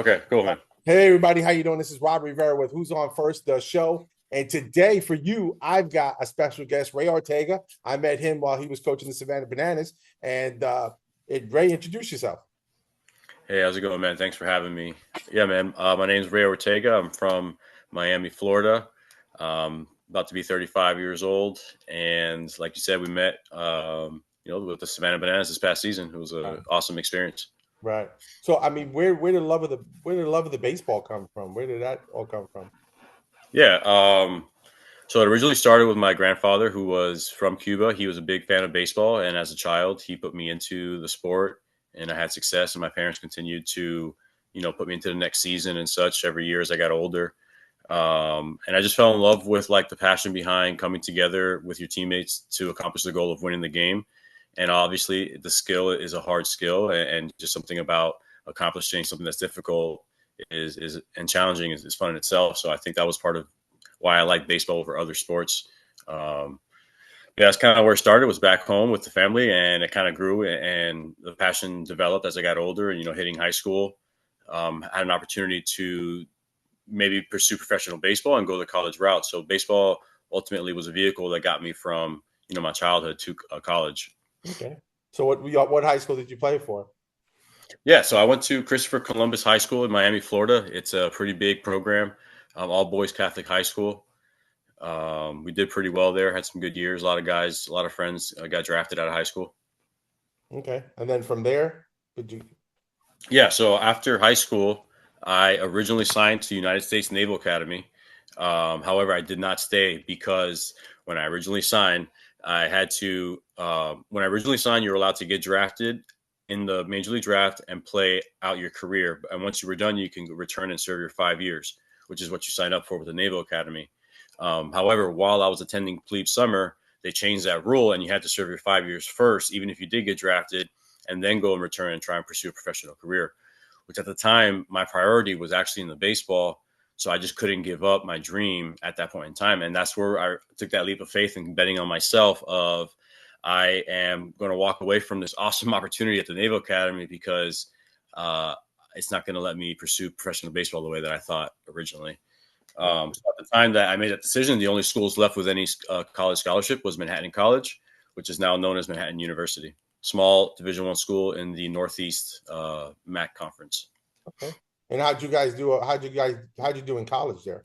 Okay, cool, man. Hey everybody, how you doing? This is Rob Rivera with Who's On First, the show. And today for you, I've got a special guest, Ray Ortega. I met him while he was coaching the Savannah Bananas. And Ray, introduce yourself. Hey, how's it going, man? Thanks for having me. Yeah, man. My name's Ray Ortega. I'm from Miami, Florida. About to be 35 years old, and like you said, we met, with the Savannah Bananas this past season. It was Right. an awesome experience. Right. So I mean, where did the baseball come from? Where did that all come from? Yeah. So it originally started with my grandfather, who was from Cuba. He was a big fan of baseball, and as a child, he put me into the sport, and I had success. And my parents continued to, put me into the next season and such every year as I got older. And I just fell in love with like the passion behind coming together with your teammates to accomplish the goal of winning the game. And obviously, the skill is a hard skill, and just something about accomplishing something that's difficult is and challenging is fun in itself. So I think that was part of why I like baseball over other sports. Um, yeah, that's kind of where it started. Was back home with the family, and it kind of grew, and the passion developed as I got older. And hitting high school, I had an opportunity to maybe pursue professional baseball and go the college route. So baseball ultimately was a vehicle that got me from my childhood to college. Okay. So what high school did you play for? Yeah, so I went to Christopher Columbus High School in Miami, Florida. It's a pretty big program, all boys Catholic high school. We did pretty well there. Had some good years. A lot of guys, a lot of friends got drafted out of high school. Okay. And then from there, did you Yeah, so after high school, I originally signed to United States Naval Academy. However, I did not stay because when I originally signed, I had to. When I originally signed, you were allowed to get drafted in the major league draft and play out your career. And once you were done, you can return and serve your 5 years, which is what you signed up for with the Naval Academy. However, while I was attending plebe summer, they changed that rule, and you had to serve your 5 years first, even if you did get drafted, and then go and return and try and pursue a professional career. Which at the time, my priority was actually in the baseball. So I just couldn't give up my dream at that point in time. And that's where I took that leap of faith and betting on myself of I am going to walk away from this awesome opportunity at the Naval Academy because it's not going to let me pursue professional baseball the way that I thought originally. So at the time that I made that decision, the only schools left with any college scholarship was Manhattan College, which is now known as Manhattan University, small Division I school in the Northeast MAC conference. okay? And how'd you guys do? How'd you do in college there?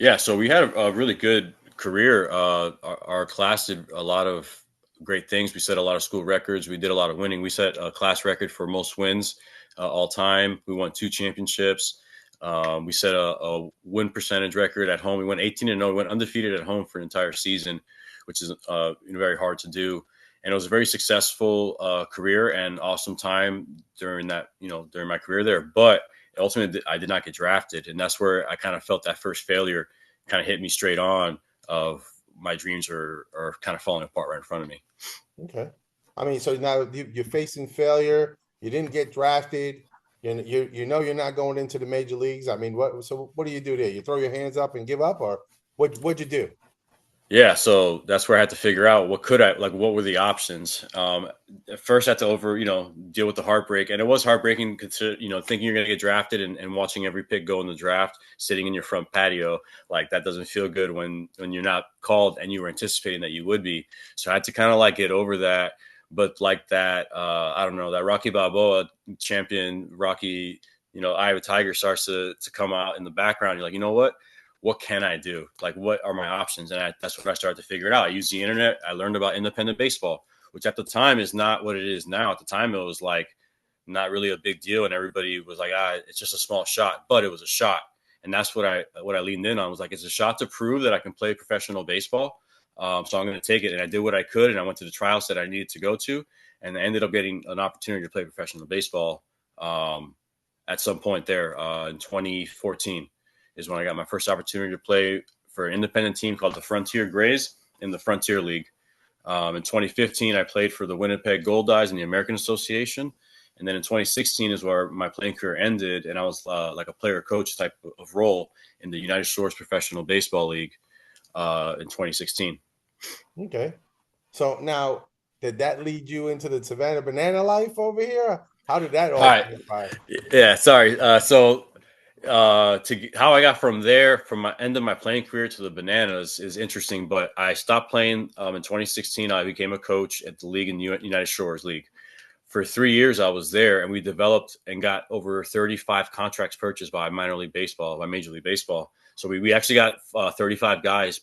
Yeah, so we had a really good career. Our class did a lot of great things. We set a lot of school records. We did a lot of winning. We set a class record for most wins all time. We won 2 championships. We set a win percentage record at home. We went 18-0. We went undefeated at home for an entire season, which is very hard to do. And it was a very successful career and awesome time during that, during my career there. But ultimately, I did not get drafted, and that's where I kind of felt that first failure kind of hit me straight on. Of my dreams are kind of falling apart right in front of me. Okay. I mean, so now you're facing failure. You didn't get drafted. You know you're not going into the major leagues. I mean, what do you do there? You throw your hands up and give up, or what'd you do? Yeah, so that's where I had to figure out what were the options. At first, I had to deal with the heartbreak, and it was heartbreaking, thinking you're going to get drafted and watching every pick go in the draft, sitting in your front patio, like that doesn't feel good when you're not called and you were anticipating that you would be. So I had to kind of like get over that, but like that, I don't know, that Rocky Balboa champion, Rocky, Eye of a Tiger starts to come out in the background. You're like, you know what can I do? Like, what are my options? And that's when I started to figure it out. I used the internet. I learned about independent baseball, which at the time is not what it is now. At the time, it was like not really a big deal, and everybody was like, it's just a small shot, but it was a shot. And that's what I leaned in on, was like, it's a shot to prove that I can play professional baseball. So I'm going to take it. And I did what I could, and I went to the trials that I needed to go to, and I ended up getting an opportunity to play professional baseball at some point there in 2014 is when I got my first opportunity to play for an independent team called the Frontier Grays in the Frontier League. In 2015, I played for the Winnipeg Gold Eyes in the American Association. And then in 2016 is where my playing career ended, and I was like a player coach type of role in the United Shores Professional Baseball League in 2016. Okay. So now, did that lead you into the Savannah Banana life over here? How did that All all right. transpire? Yeah. Sorry. How I got from there, from my end of my playing career to the Bananas, is interesting. But I stopped playing in 2016. I became a coach at the league in the United Shores League. For 3 years, I was there, and we developed and got over 35 contracts purchased by minor league baseball, by Major League Baseball. So we actually got 35 guys,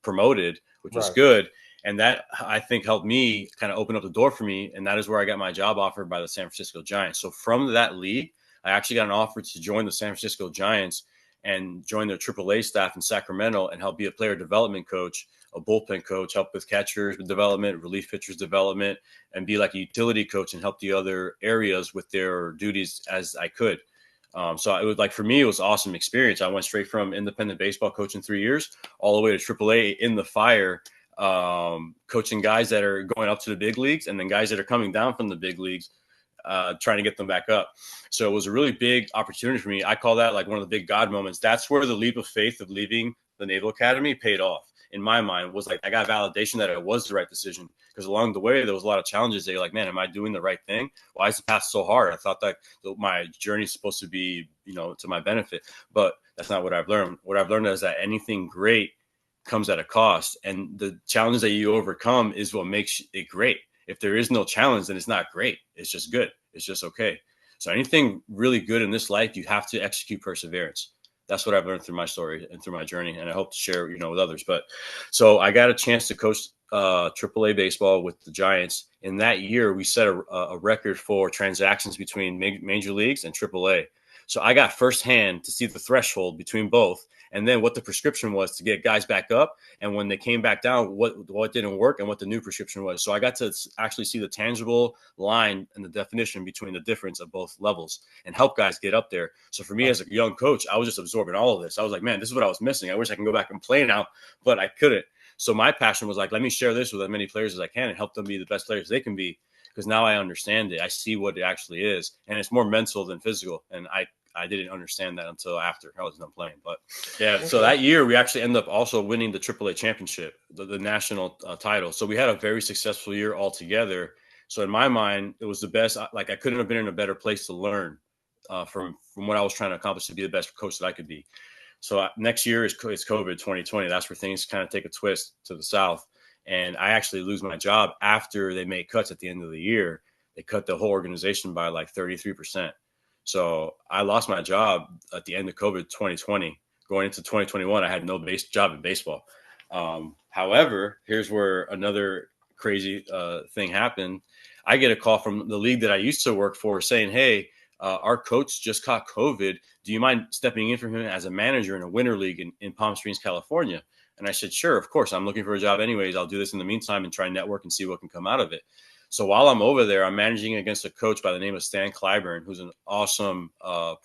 promoted, which was Right. good. And that, I think, helped me kind of open up the door for me. And that is where I got my job offered by the San Francisco Giants. So from that league, I actually got an offer to join the San Francisco Giants and join their AAA staff in Sacramento and help be a player development coach, a bullpen coach, help with catchers development, relief pitchers development, and be like a utility coach and help the other areas with their duties as I could. So it was like, for me, it was an awesome experience. I went straight from independent baseball coaching 3 years all the way to AAA in the fire, coaching guys that are going up to the big leagues and then guys that are coming down from the big leagues, trying to get them back up. So it was a really big opportunity for me. I call that like one of the big God moments. That's where the leap of faith of leaving the Naval Academy paid off. In my mind, was like I got validation that it was the right decision, because along the way there was a lot of challenges. They're like, man, am I doing the right thing? Why is the path so hard? I thought that my journey is supposed to be, to my benefit, but that's not what I've learned. What I've learned is that anything great comes at a cost, and the challenges that you overcome is what makes it great. If there is no challenge, then it's not great. It's just good. It's just okay. So anything really good in this life, you have to execute perseverance. That's what I've learned through my story and through my journey, and I hope to share, with others. But so I got a chance to coach AAA baseball with the Giants. In that year, we set a record for transactions between major leagues and AAA. So I got firsthand to see the threshold between both, and then what the prescription was to get guys back up, and when they came back down, what didn't work and what the new prescription was. So I got to actually see the tangible line and the definition between the difference of both levels and help guys get up there. So for me as a young coach, I was just absorbing all of this. I was like, man, this is what I was missing. I wish I can go back and play now, but I couldn't. So my passion was like, let me share this with as many players as I can and help them be the best players they can be. Because now I understand it. I see what it actually is. And it's more mental than physical. And I didn't understand that until after I was done playing. But yeah, so Okay. that year we actually ended up also winning the AAA championship, the national title. So we had a very successful year altogether. So in my mind, it was the best. Like, I couldn't have been in a better place to learn from what I was trying to accomplish to be the best coach that I could be. So next year is COVID 2020. That's where things kind of take a twist to the south. And I actually lose my job after they made cuts at the end of the year. They cut the whole organization by like 33%. So I lost my job at the end of COVID 2020. Going into 2021, I had no job in baseball. However, here's where another crazy thing happened. I get a call from the league that I used to work for saying, hey, our coach just caught COVID. Do you mind stepping in for him as a manager in a winter league in Palm Springs, California? And I said, sure, of course. I'm looking for a job anyways. I'll do this in the meantime and try and network and see what can come out of it. So while I'm over there, I'm managing against a coach by the name of Stan Clyburn, who's an awesome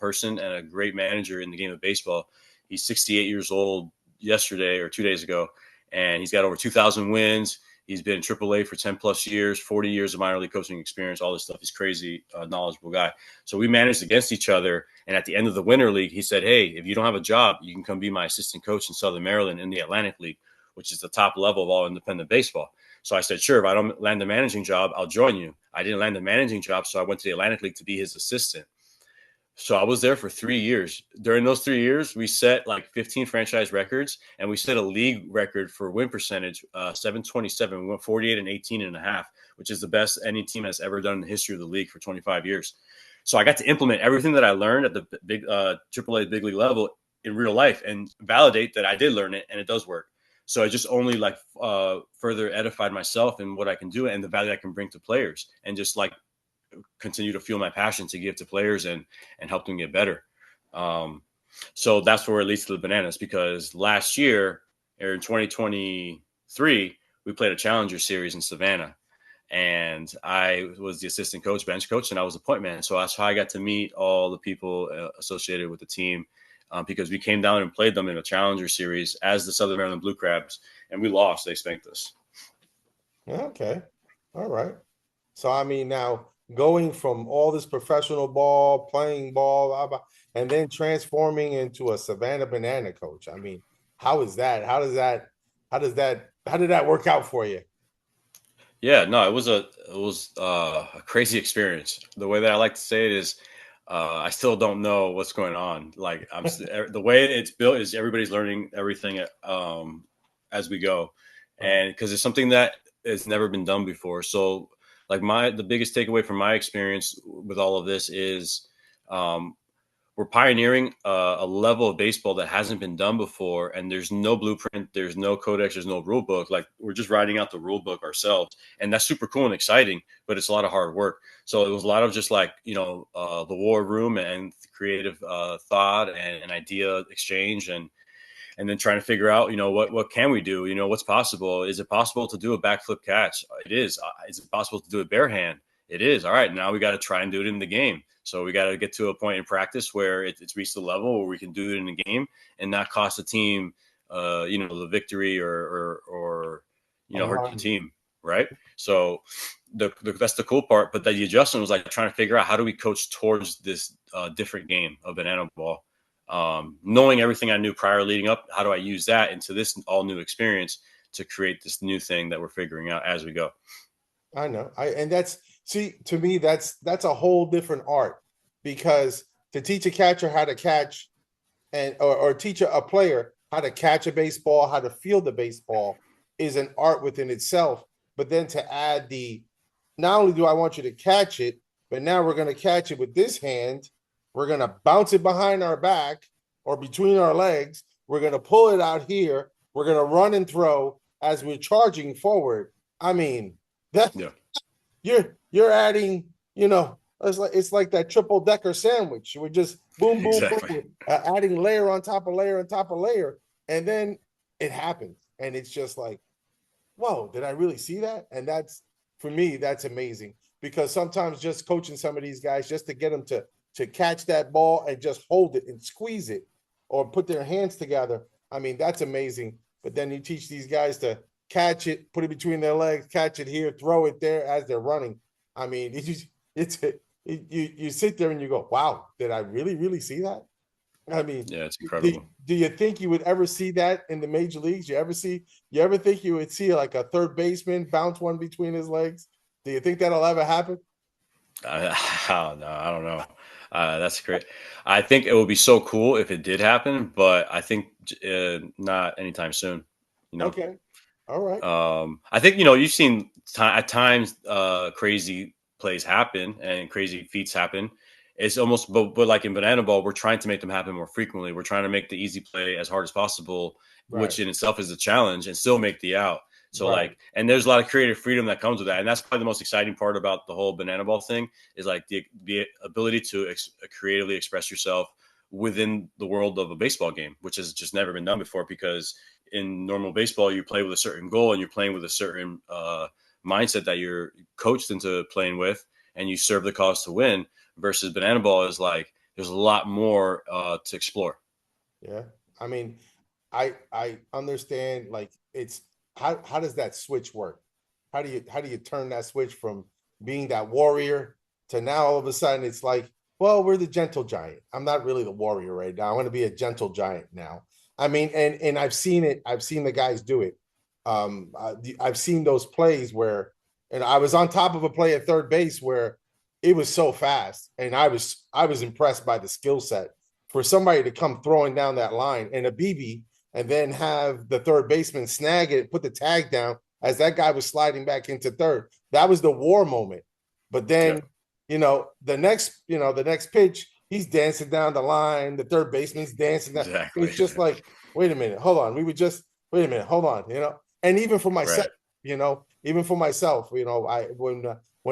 person and a great manager in the game of baseball. He's 68 years old yesterday or 2 days ago, and he's got over 2,000 wins. He's been in AAA for 10 plus years, 40 years of minor league coaching experience, all this stuff. He's crazy, knowledgeable guy. So we managed against each other. And at the end of the winter league, he said, hey, if you don't have a job, you can come be my assistant coach in Southern Maryland in the Atlantic League, which is the top level of all independent baseball. So I said, sure, if I don't land a managing job, I'll join you. I didn't land a managing job, so I went to the Atlantic League to be his assistant. So I was there for 3 years. During those 3 years, we set like 15 franchise records, and we set a league record for win percentage, 727. We went 48 and 18 and a half, which is the best any team has ever done in the history of the league for 25 years. So I got to implement everything that I learned at the big AAA big league level in real life and validate that I did learn it and it does work. So I just only like further edified myself and what I can do and the value I can bring to players, and just like continue to fuel my passion to give to players and help them get better. Um, so that's where it leads to the Bananas, because last year or in 2023 we played a Challenger Series in Savannah, and I was the assistant coach, bench coach, and I was the point man. So that's how I got to meet all the people associated with the team, because we came down and played them in a Challenger Series as the Southern Maryland Blue Crabs, and we lost. They spanked us. Okay. All right. So I mean, now going from all this professional ball, playing ball, and then transforming into a Savannah Banana coach. I mean, how is that? How does that? How did that work out for you? Yeah, no, a crazy experience. The way that I like to say it is, I still don't know what's going on. Like the way it's built is everybody's learning everything as we go, Right. and because it's something that has never been done before. So, like the biggest takeaway from my experience with all of this is, um, we're pioneering a level of baseball that hasn't been done before, and there's no blueprint, there's no codex, there's no rule book. Like we're just writing out the rule book ourselves, and that's super cool and exciting, but it's a lot of hard work. So it was a lot of just like the war room and creative thought and idea exchange, and then trying to figure out, what can we do? What's possible? Is it possible to do a backflip catch? It is. Is it possible to do a bare hand? It is. All right, now we got to try and do it in the game. So we got to get to a point in practice where it's reached the level where we can do it in the game and not cost the team, the victory or A hurt the run. team, right? So that's the cool part. But the adjustment was like trying to figure out how do we coach towards this different game of banana ball, knowing everything I knew prior leading up. How do I use that into this all new experience to create this new thing that we're figuring out as we go? I know. And that's, see, to me, that's a whole different art, because to teach a catcher how to catch, and or teach a player how to catch a baseball, how to field a baseball, is an art within itself. But then to add the, not only do I want you to catch it, but now we're going to catch it with this hand. We're going to bounce it behind our back or between our legs. We're going to pull it out here. We're going to run and throw as we're charging forward. I mean, that Yeah, you're adding, it's like that triple decker sandwich. We're just boom, boom, exactly. boom, adding layer on top of layer on top of layer, and then it happens, and it's just like, whoa, did I really see that? And that's, for me, that's amazing, because sometimes just coaching some of these guys just to get them to catch that ball and just hold it and squeeze it or put their hands together. I mean, that's amazing. But then you teach these guys to catch it, put it between their legs, catch it here, throw it there as they're running. I mean, you sit there and you go, wow, did I really see that? I mean, Yeah, it's do, incredible. do you think you would ever see that in the major leagues? You ever think you would see like a third baseman bounce one between his legs? Do you think that'll ever happen? No, I don't know. That's great. I think it would be so cool if it did happen, but I think not anytime soon. You know, Okay. All right. I think you've seen at times crazy plays happen and crazy feats happen. It's almost, but like in banana ball, we're trying to make them happen more frequently. We're trying to make the easy play as hard as possible, Right. which in itself is a challenge, and still make the out. So Right. like, and there's a lot of creative freedom that comes with that, and that's probably the most exciting part about the whole banana ball thing is like the ability to creatively express yourself within the world of a baseball game, which has just never been done before because in normal baseball, you play with a certain goal and you're playing with a certain mindset that you're coached into playing with, and you serve the cause to win. Versus banana ball is like there's a lot more to explore. Yeah. I mean, I understand, like, it's, how does that switch work? How do you turn that switch from being that warrior to now all of a sudden it's like, well, we're the gentle giant. I'm not really the warrior right now. I want to be a gentle giant now. I mean, and I've seen it. I've seen the guys do it. I've seen those plays where, and I was on top of a play at third base where it was so fast, and I was impressed by the skill set for somebody to come throwing down that line and a BB, and then have the third baseman snag it, put the tag down as that guy was sliding back into third. That was the war moment. But Yeah, then, the next pitch, he's dancing down the line. The third baseman's dancing down. exactly. It's just like, wait a minute, hold on. Wait a minute, hold on. And even for myself, Right.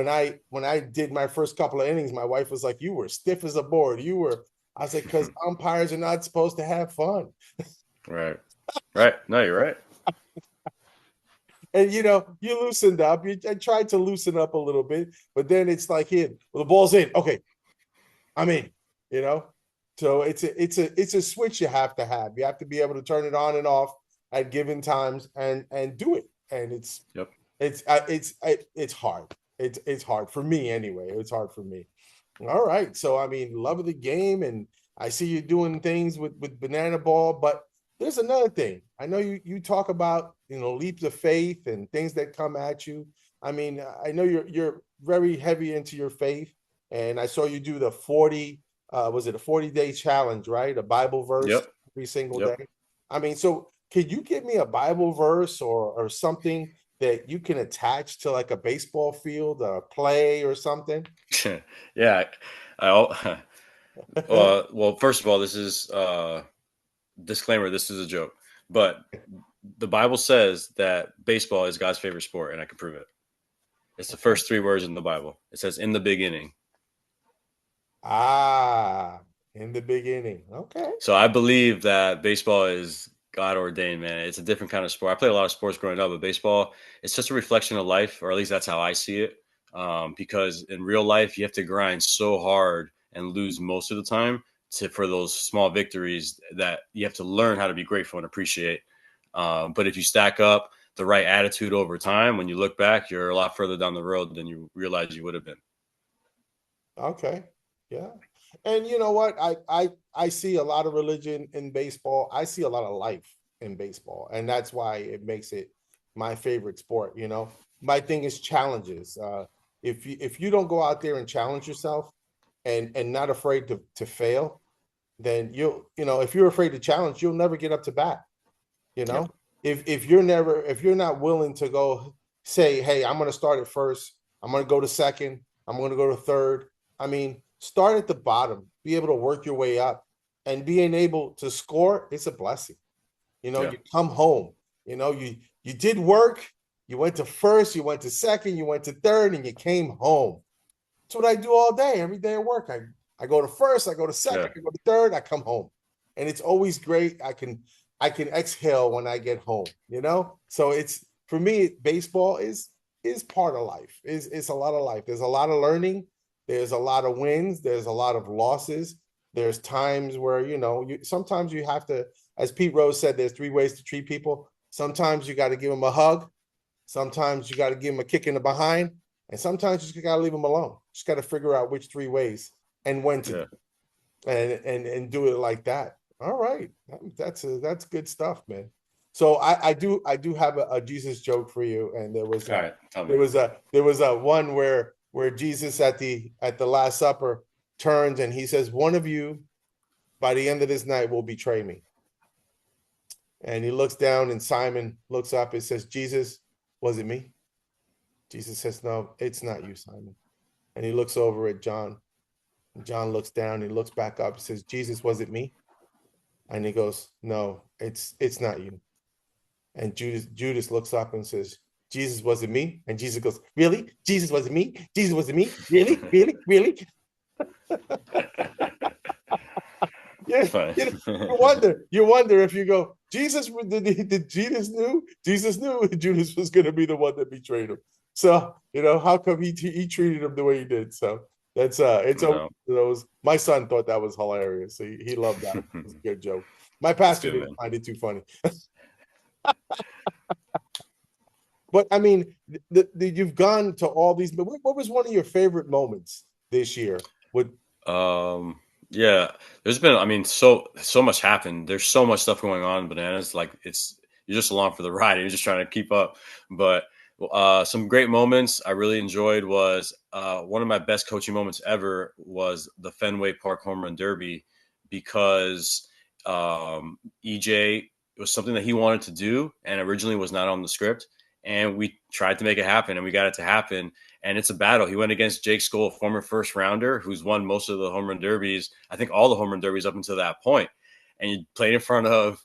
I when I did my first couple of innings, my wife was like, "You were stiff as a board. You were." I said, "Because umpires are not supposed to have fun." Right. Right. No, you're right. And you loosened up. I tried to loosen up a little bit, but then it's like, here, well, the ball's in. Okay, I'm in. You know, so it's a switch you have to have. You have to be able to turn it on and off at given times and do it. And Yep. it's hard. It's hard for me anyway. It's hard for me. All right. So I mean, love of the game, and I see you doing things with banana ball, but there's another thing. I know you talk about leaps of faith and things that come at you. I mean, I know you're very heavy into your faith, and I saw you do the 40, was it a 40-day challenge, right? A Bible verse Yep. every single Yep. day. I mean, so could you give me a Bible verse or something that you can attach to like a baseball field, a play or something? Yeah. Well, first of all, this is disclaimer. This is a joke, but the Bible says that baseball is God's favorite sport, and I can prove it. It's the Okay. first three words in the Bible. It says, "In the beginning." Ah, in the beginning. Okay. So I believe that baseball is God ordained, man. It's a different kind of sport. I played a lot of sports growing up, but baseball is just a reflection of life, or at least that's how I see it. Because in real life, you have to grind so hard and lose most of the time for those small victories that you have to learn how to be grateful and appreciate. But if you stack up the right attitude over time, when you look back, you're a lot further down the road than you realize you would have been. Okay. Yeah. And you know what? I see a lot of religion in baseball. I see a lot of life in baseball, and that's why it makes it my favorite sport, you know. My thing is challenges. If you don't go out there and challenge yourself and not afraid to fail, then if you're afraid to challenge, you'll never get up to bat, you Yep. know. If you're not willing to go say, hey, I'm going to start at first, I'm going to go to second, I'm going to go to third. I mean, start at the bottom, be able to work your way up, and being able to score, it's a blessing. Yeah. You come home, you did work, you went to first, you went to second, you went to third, and you came home. That's what I do all day, every day at work. I go to first, I go to Yeah. second, I go to third, I come home. And it's always great. I can exhale when I get home, you know? So it's for me, baseball is part of life. It's a lot of life. There's a lot of learning, there's a lot of wins, there's a lot of losses. There's times where, sometimes you have to, as Pete Rose said, there's three ways to treat people. Sometimes you got to give them a hug. Sometimes you got to give them a kick in the behind, and sometimes you just got to leave them alone. Just got to figure out which three ways and when to do Yeah. it, and do it like that. All right, that's good stuff, man. So I do have a Jesus joke for you, and there was All a right. Tell me. there was a there was a one where Jesus at the Last Supper turns and he says, "One of you by the end of this night will betray me." And he looks down, and Simon looks up and says, "Jesus, was it me?" Jesus says, "No, it's not you, Simon." And he looks over at John. And John looks down, he looks back up, and says, "Jesus, was it me?" And he goes, "No, it's not you." And Judas looks up and says, "Jesus, was it me?" And Jesus goes, "Really? Jesus, was it me? Jesus, was it me? Really? Really? Really?" Yeah, It's funny. you wonder if you go, Jesus, did Jesus knew Judas was going to be the one that betrayed him. So, how come he treated him the way he did? So it's always No. those. My son thought that was hilarious. He loved that. It was a good joke. My That's pastor good, didn't man. find it too funny. But I mean, you've gone to all these. But what was one of your favorite moments this year? With Yeah, there's been, I mean, so much happened. There's so much stuff going on, bananas. Like you're just along for the ride. You're just trying to keep up. But some great moments I really enjoyed was one of my best coaching moments ever was the Fenway Park Home Run Derby because EJ, it was something that he wanted to do and originally was not on the script. And we tried to make it happen and we got it to happen, and it's a battle. He went against Jake Skoll, former first rounder, who's won most of the home run derbies. I think all the home run derbies up until that point. And you played in front of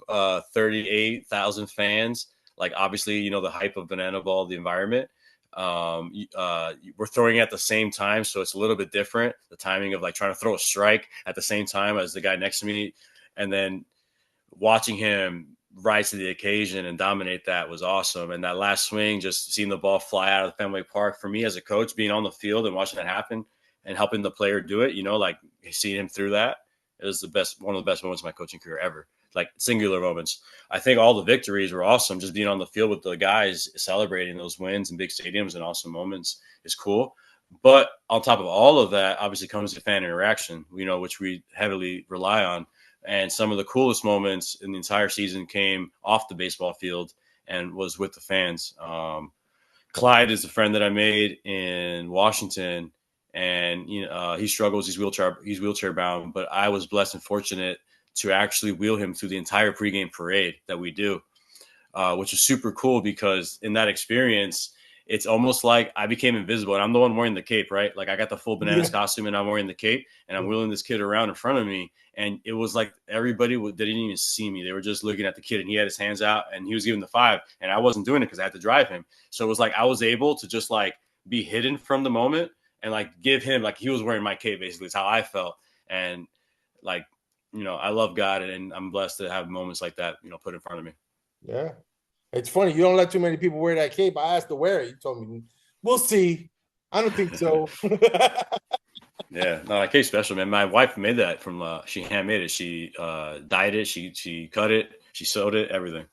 38,000 fans. Like obviously, the hype of Banana Ball, the environment. We're throwing at the same time, so it's a little bit different. The timing of like trying to throw a strike at the same time as the guy next to me, and then watching him rise to the occasion and dominate that was awesome. And that last swing, just seeing the ball fly out of Fenway Park for me as a coach, being on the field and watching that happen and helping the player do it, like seeing him through that, it was one of the best moments of my coaching career ever. Like singular moments. I think all the victories were awesome. Just being on the field with the guys celebrating those wins in big stadiums and awesome moments is cool. But on top of all of that, obviously comes the fan interaction, which we heavily rely on. And some of the coolest moments in the entire season came off the baseball field and was with the fans. Clyde is a friend that I made in Washington, and he struggles. He's wheelchair bound, but I was blessed and fortunate to actually wheel him through the entire pregame parade that we do, which is super cool because in that experience, it's almost like I became invisible, and I'm the one wearing the cape, right? Like I got the full bananas Yeah. costume, and I'm wearing the cape, and I'm wheeling this kid around in front of me, and it was like everybody they didn't even see me; they were just looking at the kid, and he had his hands out, and he was giving the five, and I wasn't doing it because I had to drive him. So it was like I was able to just like be hidden from the moment and like give him like he was wearing my cape. Basically, is how I felt, and like I love God, and I'm blessed to have moments like that put in front of me. Yeah. It's funny. You don't let too many people wear that cape. I asked to wear it. You told me, we'll see. I don't think so. Yeah, no, that cake's special, man. My wife made that from. She handmade it. She dyed it. She cut it. She sewed it. Everything.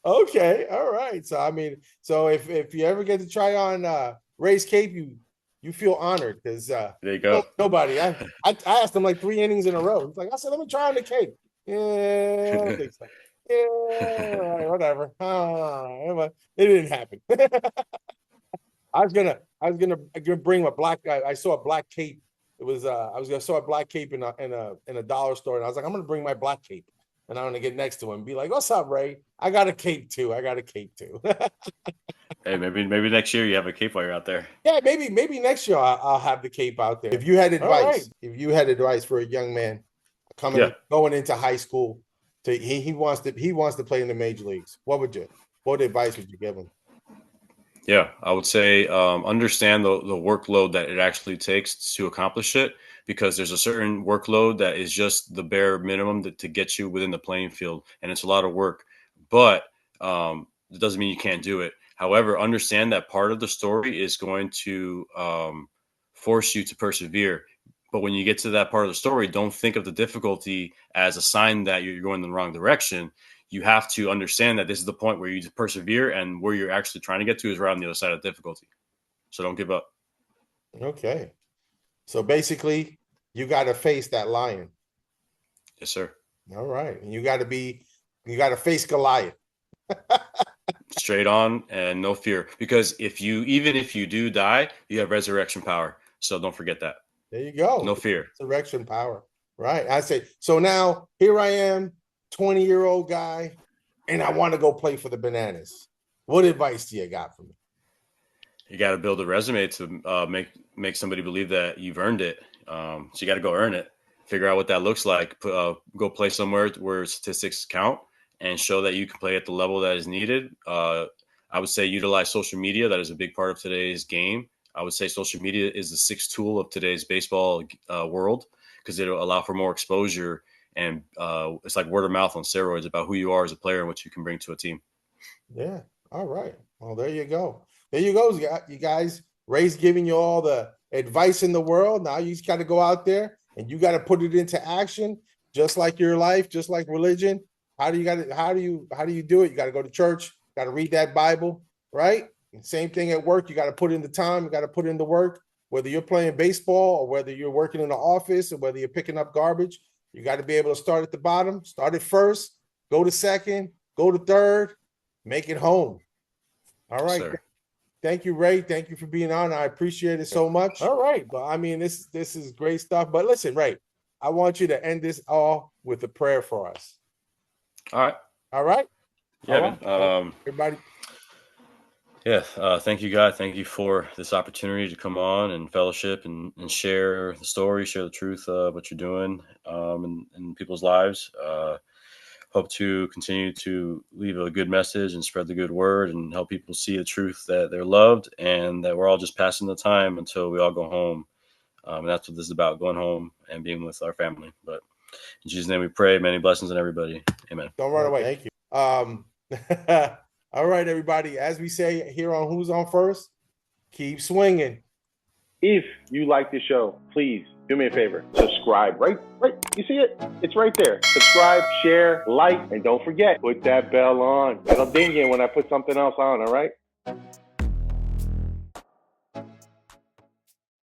Okay. All right. So I mean, so if you ever get to try on Ray's cape, you feel honored because There you go. nobody. I asked him like 3 innings in a row. He's like, I said, let me try on the cape. Yeah, I don't think so. Yeah, all right, whatever. It didn't happen. I was gonna bring a black guy. I saw a black cape. It was I was gonna saw a black cape in a dollar store, and I was like, I'm gonna bring my black cape, and I'm gonna get next to him and be like, what's up, Ray? I got a cape too. I got a cape too. Hey, maybe next year you have a cape while you're out there. Yeah, maybe next year I'll have the cape out there. If you had advice, if you had advice for a young man Yeah, going into high school, he wants to play in the major leagues, what advice would you give him? yeah. I would say understand the workload that it actually takes to accomplish it, because there's a certain workload that is just the bare minimum to get you within the playing field, and it's a lot of work. But it doesn't mean you can't do it. However, understand that part of the story is going to force you to persevere. But when you get to that part of the story, don't think of the difficulty as a sign that you're going in the wrong direction. You have to understand that this is the point where you persevere, and where you're actually trying to get to is right on the other side of difficulty. So don't give up. Okay. So basically, you got to face that lion. Yes, sir. All right. And you got to face Goliath. Straight on and no fear. Because even if you do die, you have resurrection power. So don't forget that. There you go. No fear. Resurrection power. Right. I say, so now here I am, 20-year-old guy, and I want to go play for the Bananas. What advice do you got for me? You got to build a resume to make somebody believe that you've earned it. So you got to go earn it. Figure out what that looks like. Go play somewhere where statistics count, and show that you can play at the level that is needed. I would say utilize social media. That is a big part of today's game. I would say social media is the sixth tool of today's baseball world, because it'll allow for more exposure, and it's like word of mouth on steroids about who you are as a player and what you can bring to a team. Yeah. All right. Well, there you go. There you go, you guys. Ray's giving you all the advice in the world. Now you just got to go out there and you got to put it into action, just like your life, just like religion. How do you do it? You got to go to church, got to read that Bible, right? And same thing at work. You got to put in the time, you got to put in the work, whether you're playing baseball or whether you're working in the office or whether you're picking up garbage. You got to be able to start at the bottom, start at first, go to second, go to third, make it home. All Yes, right. sir. Thank you, Ray. Thank you for being on. I appreciate it so much. All right. But I mean, this is great stuff. But listen, Ray, I want you to end this all with a prayer for us. All right. All right. Yeah, All right. man. Everybody. Yeah. Thank you, God. Thank you for this opportunity to come on and fellowship and share the story, share the truth of what you're doing in people's lives. Hope to continue to leave a good message and spread the good word and help people see the truth that they're loved and that we're all just passing the time until we all go home. And that's what this is about, going home and being with our family. But in Jesus' name we pray. Many blessings on everybody. Amen. Don't run away. Thank you. All right, everybody. As we say here on Who's On First, keep swinging. If you like the show, please do me a favor. Subscribe. Right. You see it? It's right there. Subscribe, share, like, and don't forget, put that bell on. It'll ding you when I put something else on, all right?